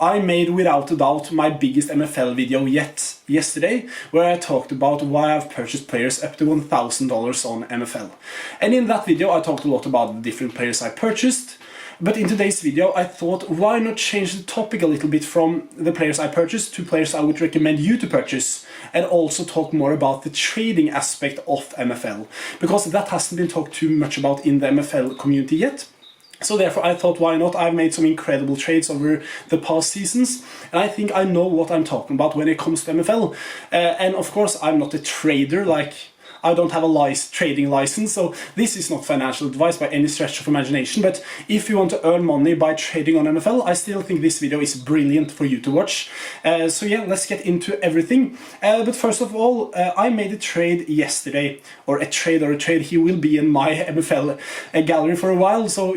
I made without a doubt my biggest MFL video yet yesterday, where I talked about why I've purchased players up to $1,000 on MFL. And in that video I talked a lot about the different players I purchased, but in today's video I thought, why not change the topic a little bit from the players I purchased to players I would recommend you to purchase, and also talk more about the trading aspect of MFL, because that hasn't been talked too much about in the MFL community yet. So therefore I thought, why not? I've made some incredible trades over the past seasons, and I think I know what I'm talking about when it comes to MFL. And of course I'm not a trader, like I don't have a trading license, so this is not financial advice by any stretch of imagination, but if you want to earn money by trading on MFL, I still think this video is brilliant for you to watch. So yeah, let's get into everything. But first of all, I made a trade yesterday, or a trade, he will be in my MFL gallery for a while, so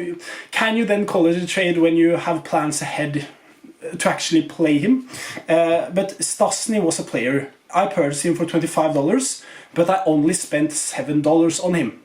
can you then call it a trade when you have plans ahead to actually play him? But Stasny was a player. I purchased him for $25, but I only spent $7 on him.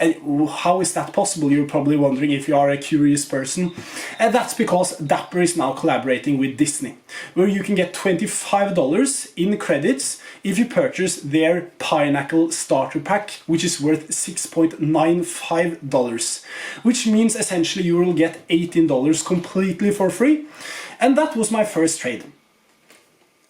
And how is that possible? You're probably wondering if you are a curious person. And that's because Dapper is now collaborating with Disney, where you can get $25 in credits if you purchase their Pineapple starter pack, which is worth $6.95, which means essentially you will get $18 completely for free. And that was my first trade.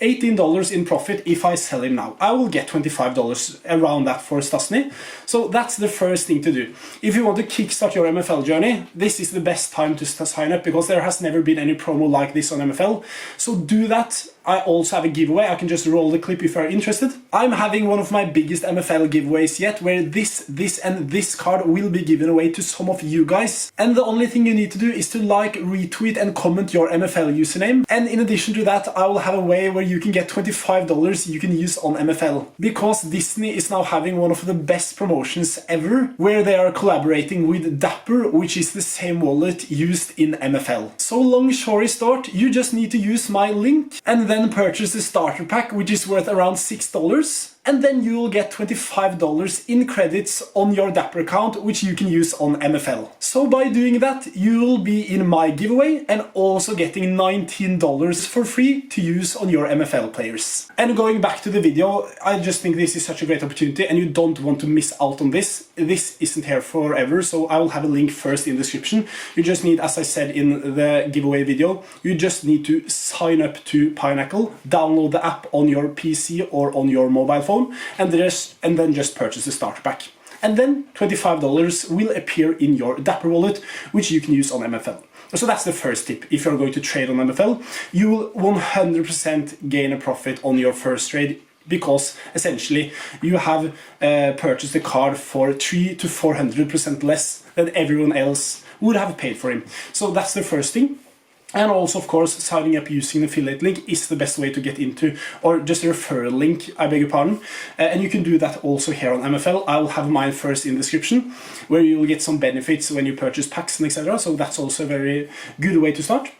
$18 in profit if I sell him now. I will get $25 around that for Stasny. So that's the first thing to do. If you want to kickstart your MFL journey, this is the best time to sign up, because there has never been any promo like this on MFL. So do that. I also have a giveaway. I can just roll the clip if you're interested. I'm having one of my biggest MFL giveaways yet, where this and this card will be given away to some of you guys. And the only thing you need to do is to like, retweet and comment your MFL username. And in addition to that, I will have a way where you can get $25 you can use on MFL. Because Disney is now having one of the best promotions ever, where they are collaborating with Dapper, which is the same wallet used in MFL. So long story short, you just need to use my link and then purchase the starter pack, which is worth around $6. And then you will get $25 in credits on your Dapper account, which you can use on MFL. So by doing that, you will be in my giveaway and also getting $19 for free to use on your MFL players. And going back to the video, I just think this is such a great opportunity and you don't want to miss out on this. This isn't here forever, so I will have a link first in the description. You just need, as I said in the giveaway video, you just need to sign up to Pineapple, download the app on your PC or on your mobile phone, and then just purchase the starter pack. And then $25 will appear in your Dapper wallet, which you can use on MFL. So that's the first tip. If you're going to trade on MFL, you will 100% gain a profit on your first trade, because essentially you have purchased a card for 300 to 400% less than everyone else would have paid for him. So that's the first thing. And also, of course, signing up using an affiliate link is the best way to get into, or just a referral link, I beg your pardon. And you can do that also here on MFL. I will have mine first in the description, where you will get some benefits when you purchase packs and etc. So that's also a very good way to start.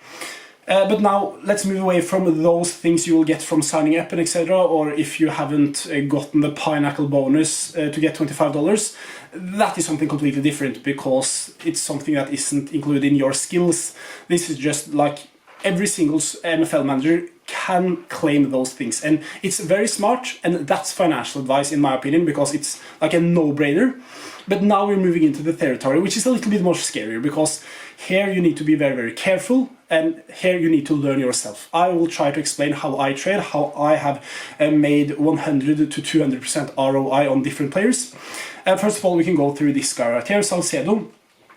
But now let's move away from those things you will get from signing up and etc. Or if you haven't gotten the Pineapple bonus to get $25, that is something completely different, because it's something that isn't included in your skills. This is just like every single MFL manager can claim those things, and it's very smart, and that's financial advice in my opinion, because it's like a no-brainer. But now we're moving into the territory which is a little bit more scarier, because here you need to be very, very careful, and here you need to learn yourself. I will try to explain how I trade, how I have made 100 to 200% ROI on different players. First of all, we can go through this guy right here, Salcedo.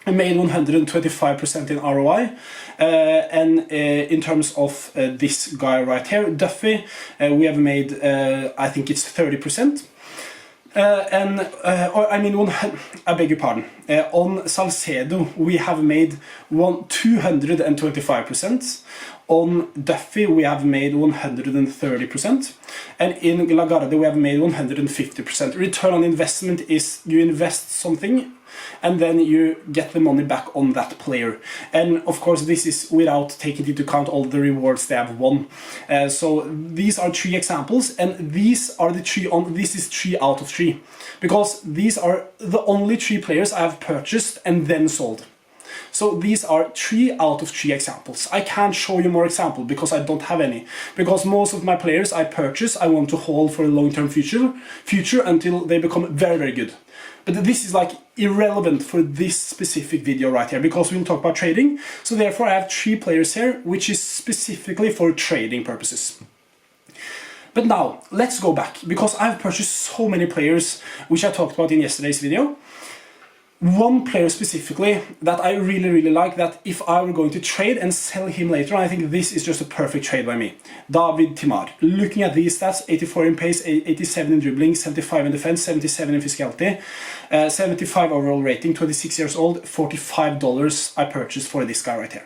I made 125% in ROI, and in terms of this guy right here, Duffy, we have made, I think it's 30%. I beg your pardon, on Salcedo we have made 225%, on Duffy we have made 130%, and in Lagarde we have made 150%. Return on investment is you invest something and then you get the money back on that player. And of course this is without taking into account all the rewards they have won. So these are 3 examples, and these are the 3 on, this is 3 out of 3. Because these are the only 3 players I have purchased and then sold. So these are 3 out of 3 examples. I can't show you more examples because I don't have any. Because most of my players I purchase, I want to hold for a long-term future until they become very, very good. But this is like irrelevant for this specific video right here, because we'll talk about trading. So therefore I have 3 players here, which is specifically for trading purposes. But now, let's go back, because I've purchased so many players, which I talked about in yesterday's video. One player specifically that I really, really like, that if I were going to trade and sell him later, I think this is just a perfect trade by me. David Timar. Looking at these stats, 84 in pace, 87 in dribbling, 75 in defense, 77 in physicality, 75 overall rating, 26 years old, $45 I purchased for this guy right here.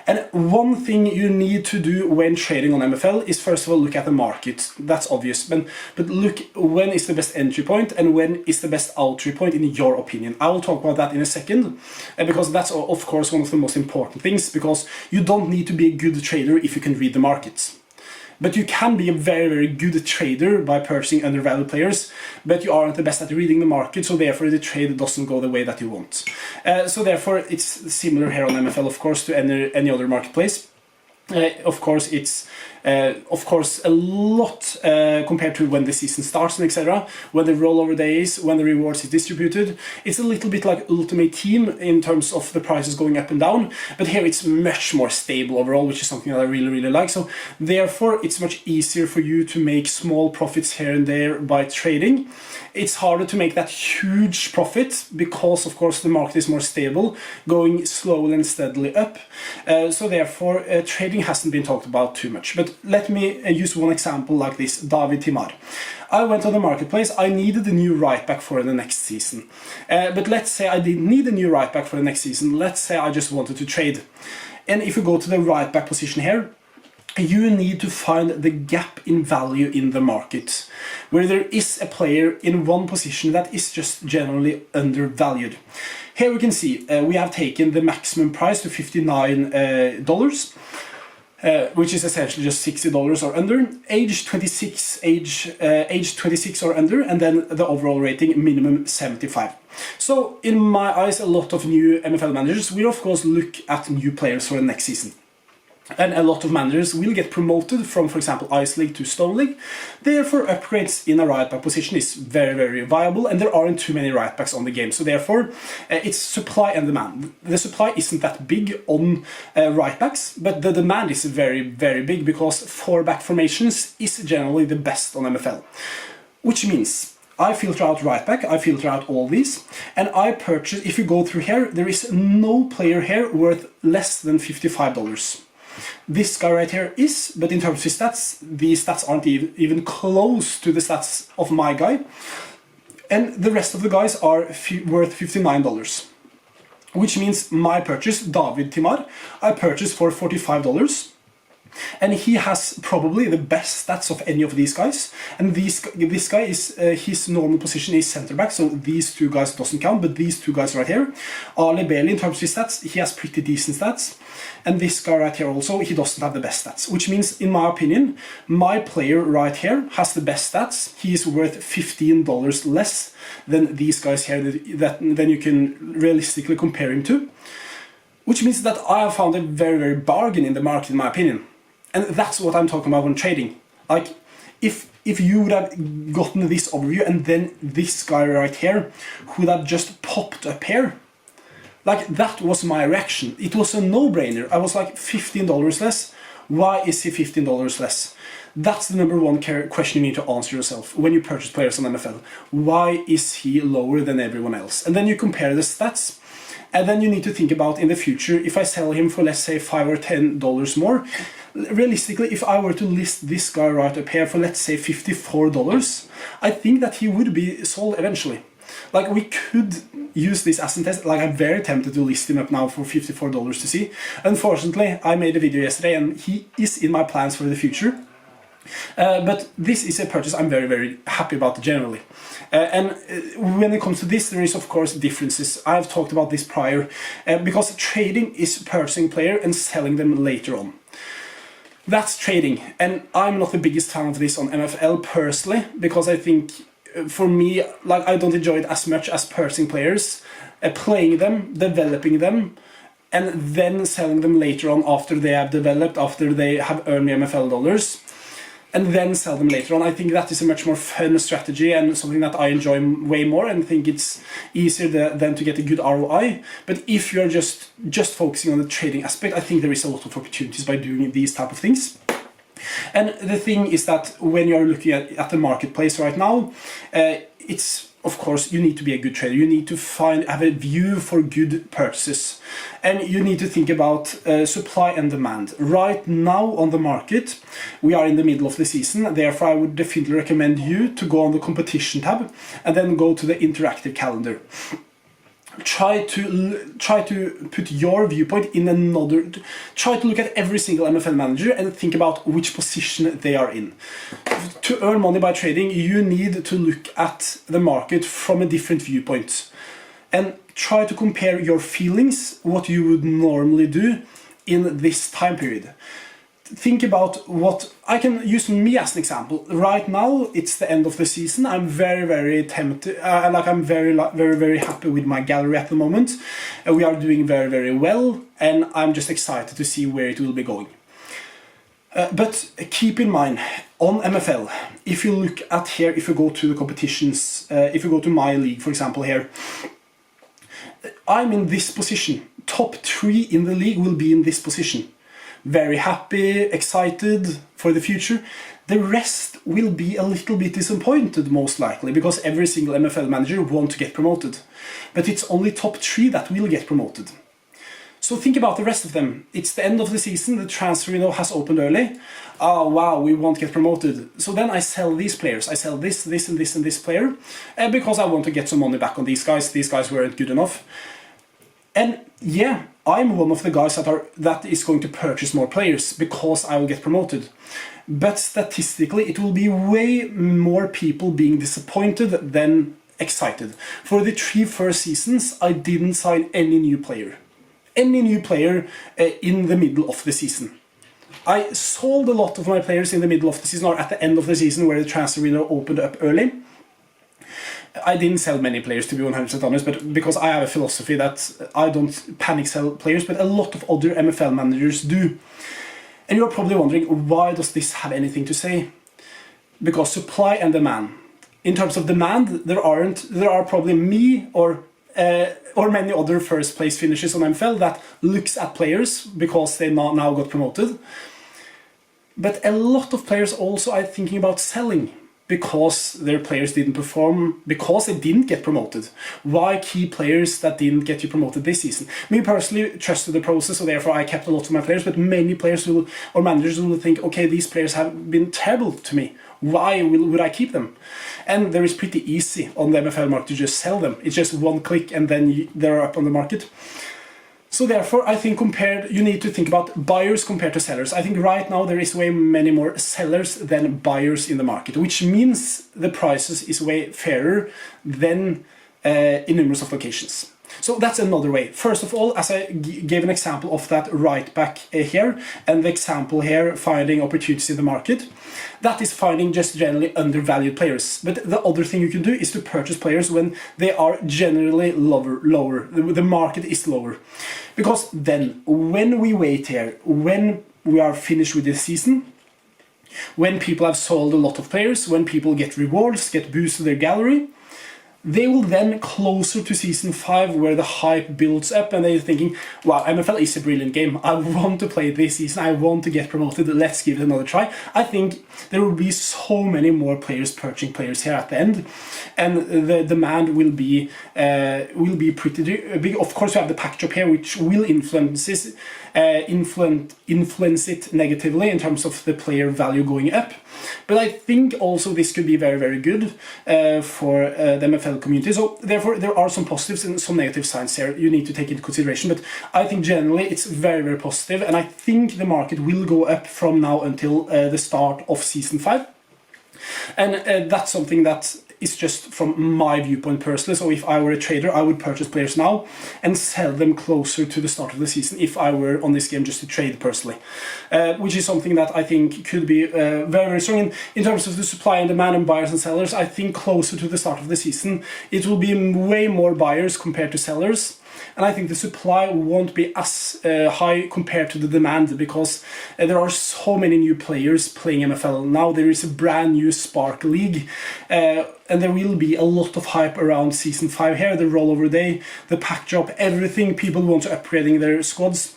And one thing you need to do when trading on MFL is first of all look at the market. That's obvious, but look when is the best entry point and when is the best entry point in your opinion. I will talk about that in a second, because that's of course one of the most important things, because you don't need to be a good trader if you can read the markets. But you can be a very, very good trader by purchasing undervalued players, but you aren't the best at reading the market, so therefore the trade doesn't go the way that you want. So therefore it's similar here on MFL, of course, to any other marketplace. Of course, it's a lot compared to when the season starts and etc. When the rollover days, when the rewards is distributed, it's a little bit like Ultimate Team in terms of the prices going up and down. But here it's much more stable overall, which is something that I really, really like. So therefore, it's much easier for you to make small profits here and there by trading. It's harder to make that huge profit because, of course, the market is more stable, going slowly and steadily up. So therefore, trading hasn't been talked about too much. But let me use one example like this, David Timar. I went on the marketplace, I needed a new right back for the next season. But let's say I didn't need a new right back for the next season. Let's say I just wanted to trade. And if you go to the right back position here, you need to find the gap in value in the market, where there is a player in one position that is just generally undervalued. Here we can see we have taken the maximum price to $59, which is essentially just $60 or under, age 26 or under, and then the overall rating minimum 75. So in my eyes, a lot of new MFL managers will of course look at new players for the next season. And a lot of managers will get promoted from, for example, Ice League to Stone League. Therefore, upgrades in a right back position is very, very viable, and there aren't too many right backs on the game. So therefore, it's supply and demand. The supply isn't that big on right backs, but the demand is very, very big, because 4-back formations is generally the best on MFL. Which means I filter out right back, I filter out all these, and I purchase, if you go through here, there is no player here worth less than $55. This guy right here is, but in terms of his stats, these stats aren't even close to the stats of my guy. And the rest of the guys are worth $59. Which means my purchase, David Timar, I purchased for $45. And he has probably the best stats of any of these guys. And this guy is, his normal position is center back, so these two guys doesn't count, but these two guys right here, Ali Bailey, in terms of his stats, he has pretty decent stats. And this guy right here also, he doesn't have the best stats. Which means, in my opinion, my player right here has the best stats. He is worth $15 less than these guys here than you can realistically compare him to. Which means that I have found a very, very bargain in the market, in my opinion. And that's what I'm talking about when trading. Like, if you would have gotten this overview and then this guy right here would have just popped up here, like, that was my reaction. It was a no-brainer. I was like, $15 less? Why is he $15 less? That's the number one question you need to answer yourself when you purchase players on MFL. Why is he lower than everyone else? And then you compare the stats. And then you need to think about, in the future, if I sell him for, let's say, $5 or $10 more, realistically, if I were to list this guy right up here for, let's say, $54, I think that he would be sold eventually. Like, we could use this as a test. Like, I'm very tempted to list him up now for $54 to see. Unfortunately, I made a video yesterday and he is in my plans for the future. But this is a purchase I'm very, very happy about generally. And when it comes to this, there is of course differences. I've talked about this prior, because trading is purchasing player and selling them later on. That's trading, and I'm not the biggest fan of this on MFL personally, because I think, for me, like, I don't enjoy it as much as purchasing players, playing them, developing them, and then selling them later on after they have developed, after they have earned the MFL dollars, and then sell them later on. I think that is a much more fun strategy and something that I enjoy way more, and think it's easier than to get a good ROI. But if you're just focusing on the trading aspect, I think there is a lot of opportunities by doing these type of things. And the thing is that when you're looking at the marketplace right now, it's, of course, you need to be a good trader. You need to have a view for good purchases. And you need to think about supply and demand. Right now on the market, we are in the middle of the season. Therefore, I would definitely recommend you to go on the competition tab and then go to the interactive calendar. Try to put your viewpoint in another. Try to look at every single MFL manager and think about which position they are in. To earn money by trading, you need to look at the market from a different viewpoint and try to compare your feelings, what you would normally do in this time period. Think about what I can use me as an example. Right now, it's the end of the season. I'm very tempted. I'm very happy with my gallery at the moment. We are doing very well, and I'm just excited to see where it will be going. But keep in mind, on MFL, if you look at here, if you go to the competitions, if you go to my league, for example, here, I'm in this position. Top 3 in the league will be in this position. Very happy, excited for the future. The rest will be a little bit disappointed, most likely, because every single MFL manager wants to get promoted. But it's only top 3 that will get promoted. So think about the rest of them. It's the end of the season, the transfer window has opened early. Oh wow, we won't get promoted. So then I sell these players. I sell this and this player, because I want to get some money back on these guys. These guys weren't good enough. And yeah, I'm one of the guys that is going to purchase more players because I will get promoted. But statistically, it will be way more people being disappointed than excited. For the 3 first seasons, I didn't sign any new player. Any new player in the middle of the season. I sold a lot of my players in the middle of the season, or at the end of the season where the transfer window opened up early. I didn't sell many players, to be 100% honest, but because I have a philosophy that I don't panic sell players, but a lot of other MFL managers do. And you're probably wondering, why does this have anything to say? Because supply and demand. In terms of demand, there are probably me or many other first place finishers on MFL that looks at players because they now got promoted. But a lot of players also are thinking about selling because their players didn't perform, because they didn't get promoted. Why keep players that didn't get you promoted this season? Me personally trusted the process, so therefore I kept a lot of my players, but many players or managers will think, okay, these players have been terrible to me. Why would I keep them? And there is pretty easy on the MFL market to just sell them. It's just one click and then they're up on the market. So therefore, I think you need to think about buyers compared to sellers. I think right now there is way many more sellers than buyers in the market, which means the prices is way fairer than in numerous of locations. So that's another way. First of all, as I gave an example of that right back here, and the example here, finding opportunities in the market, that is finding just generally undervalued players. But the other thing you can do is to purchase players when they are generally lower. The market is lower. Because then, when we wait here, when we are finished with this season, when people have sold a lot of players, when people get rewards, get boosts to their gallery, they will then closer to season 5 where the hype builds up and they're thinking, wow, MFL is a brilliant game. I want to play this season. I want to get promoted. Let's give it another try. I think there will be so many more players purchasing players here at the end, and the demand will be pretty big. Of course, you have the package up here, which will influence it negatively in terms of the player value going up. But I think also this could be very good for the MFL community. So therefore there are some positives and some negative signs here you need to take into consideration. But I think generally it's very positive, and I think the market will go up from now until the start of season 5. And that's something that is just from my viewpoint personally. So if I were a trader, I would purchase players now and sell them closer to the start of the season if I were on this game just to trade personally. Which is something that I think could be very strong. In terms of the supply and demand and buyers and sellers, I think closer to the start of the season, it will be way more buyers compared to sellers. And I think the supply won't be as high compared to the demand, because there are so many new players playing MFL. Now there is a brand new Spark League, and there will be a lot of hype around Season 5 here, the rollover day, the pack drop, everything. People want to upgrading their squads.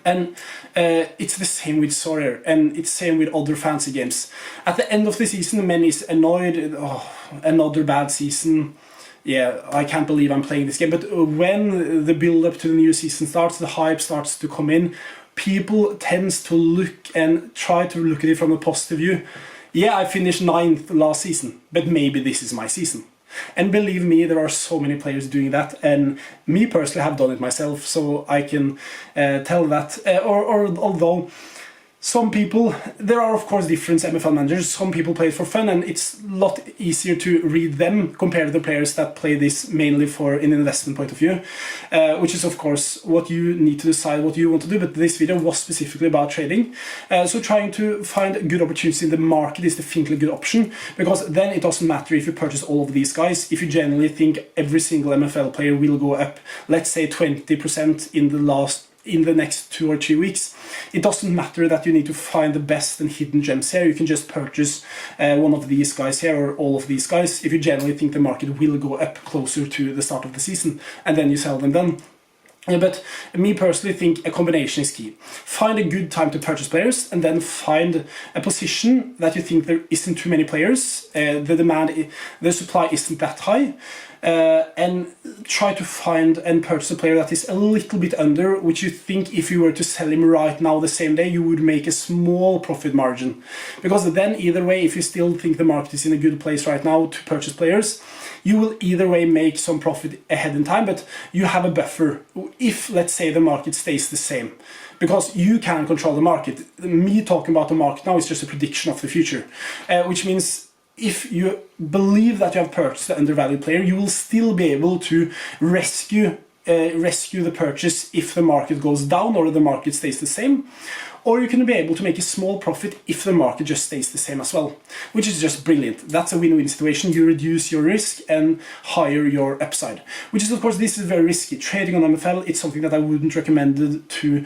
And it's the same with Sorare, and it's the same with other fancy games. At the end of the season, many is annoyed, oh, another bad season. Yeah, I can't believe I'm playing this game. But when the build-up to the new season starts, the hype starts to come in, people tends to look and try to look at it from a positive view. Yeah, I finished 9th last season, but maybe this is my season. And believe me, there are so many players doing that, and me personally have done it myself, so I can tell that. Although some people, there are of course different MFL managers, some people play it for fun, and it's a lot easier to read them compared to the players that play this mainly for an investment point of view, which is of course what you need to decide what you want to do. But this video was specifically about trading, so trying to find good opportunities in the market is definitely a good option, because then it doesn't matter if you purchase all of these guys. If you generally think every single MFL player will go up, let's say 20% in the next 2 or 3 weeks, it doesn't matter that you need to find the best and hidden gems here. You can just purchase one of these guys here, or all of these guys, if you generally think the market will go up closer to the start of the season, and then you sell them then. But me personally think a combination is key. Find a good time to purchase players, and then find a position that you think there isn't too many players, the supply isn't that high, and try to find and purchase a player that is a little bit under, which you think if you were to sell him right now the same day, you would make a small profit margin. Because then either way, if you still think the market is in a good place right now to purchase players, you will either way make some profit ahead in time, but you have a buffer if, let's say, the market stays the same. Because you can control the market. Me talking about the market now is just a prediction of the future, which means if you believe that you have purchased the undervalued player, you will still be able to rescue the purchase if the market goes down or the market stays the same. Or you can be able to make a small profit if the market just stays the same as well, which is just brilliant. That's a win-win situation. You reduce your risk and higher your upside, which is, of course, this is very risky. Trading on MFL, it's something that I wouldn't recommend to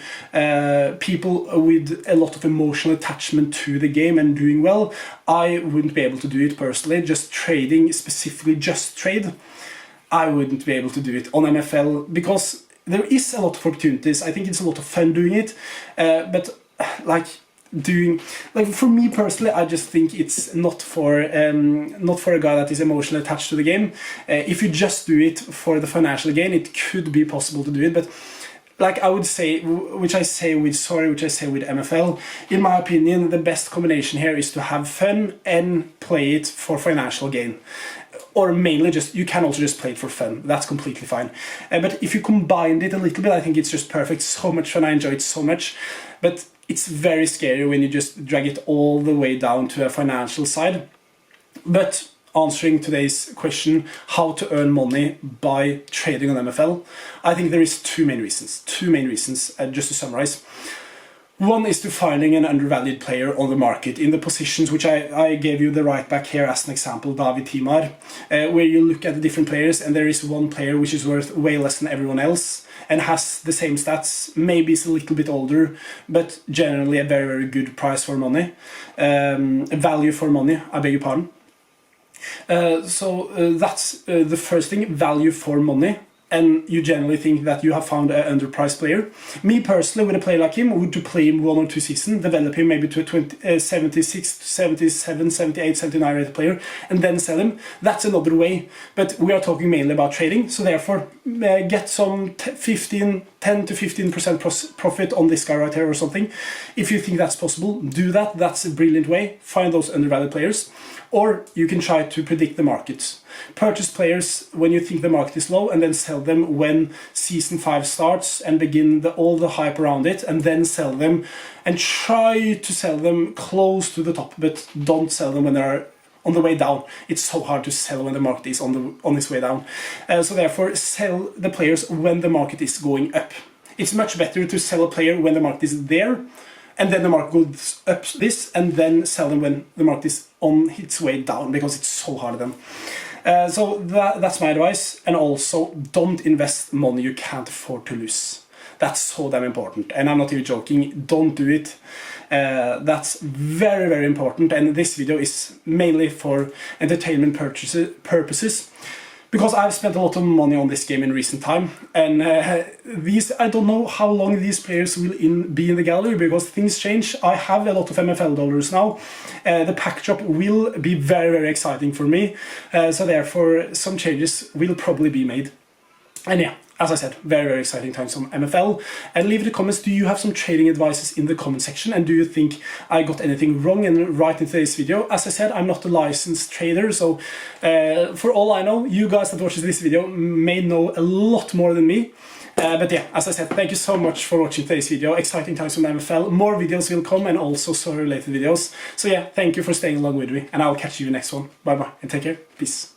people with a lot of emotional attachment to the game and doing well. I wouldn't be able to do it personally. Just trading, specifically just trade, I wouldn't be able to do it on MFL, because there is a lot of opportunities. I think it's a lot of fun doing it, but for me personally, I just think it's not for a guy that is emotionally attached to the game. If you just do it for the financial gain, it could be possible to do it, but like I would say, which I say with Sorare, which I say with MFL, in my opinion, the best combination here is to have fun and play it for financial gain. Or mainly you can also just play it for fun. That's completely fine. But if you combined it a little bit, I think it's just perfect. So much fun. I enjoy it so much. But it's very scary when you just drag it all the way down to a financial side. But answering today's question, how to earn money by trading on MFL, I think there is two main reasons, just to summarize. One is to finding an undervalued player on the market in the positions which I gave you the right back here as an example, David Timar, where you look at the different players and there is one player which is worth way less than everyone else and has the same stats, maybe is a little bit older, but generally a very, very good price for money, value for money, I beg your pardon. So that's the first thing, value for money. And you generally think that you have found an underpriced player. Me personally, with a player like him, would to play him 1 or 2 seasons, develop him maybe to a 76, 77, 78, 79 rated player, and then sell him. That's another way. But we are talking mainly about trading, so therefore get some 10 to 15% profit on this guy right here or something. If you think that's possible, do that. That's a brilliant way. Find those undervalued players. Or you can try to predict the market. Purchase players when you think the market is low and then sell them when Season 5 starts and begin all the hype around it, and then sell them and try to sell them close to the top, but don't sell them when they're on the way down. It's so hard to sell when the market is on its way down. So therefore, sell the players when the market is going up. It's much better to sell a player when the market is there, and then the market goes up this, and then sell them when the market is on its way down, because it's so hard then. So that's my advice. And also, don't invest money you can't afford to lose. That's so damn important. And I'm not even joking. Don't do it. That's very, very important. And this video is mainly for entertainment purposes. Because I've spent a lot of money on this game in recent time, and I don't know how long these players will be in the gallery, because things change. I have a lot of MFL dollars now. The pack drop will be very, very exciting for me, so therefore some changes will probably be made. And yeah, as I said, very, very exciting times on MFL. And leave in the comments, do you have some trading advices in the comment section? And do you think I got anything wrong and right in today's video? As I said, I'm not a licensed trader, so for all I know, you guys that watches this video may know a lot more than me. But yeah, as I said, thank you so much for watching today's video. Exciting times on MFL. More videos will come, and also Sorare related videos. So yeah, thank you for staying along with me, and I'll catch you in the next one. Bye bye, and take care. Peace.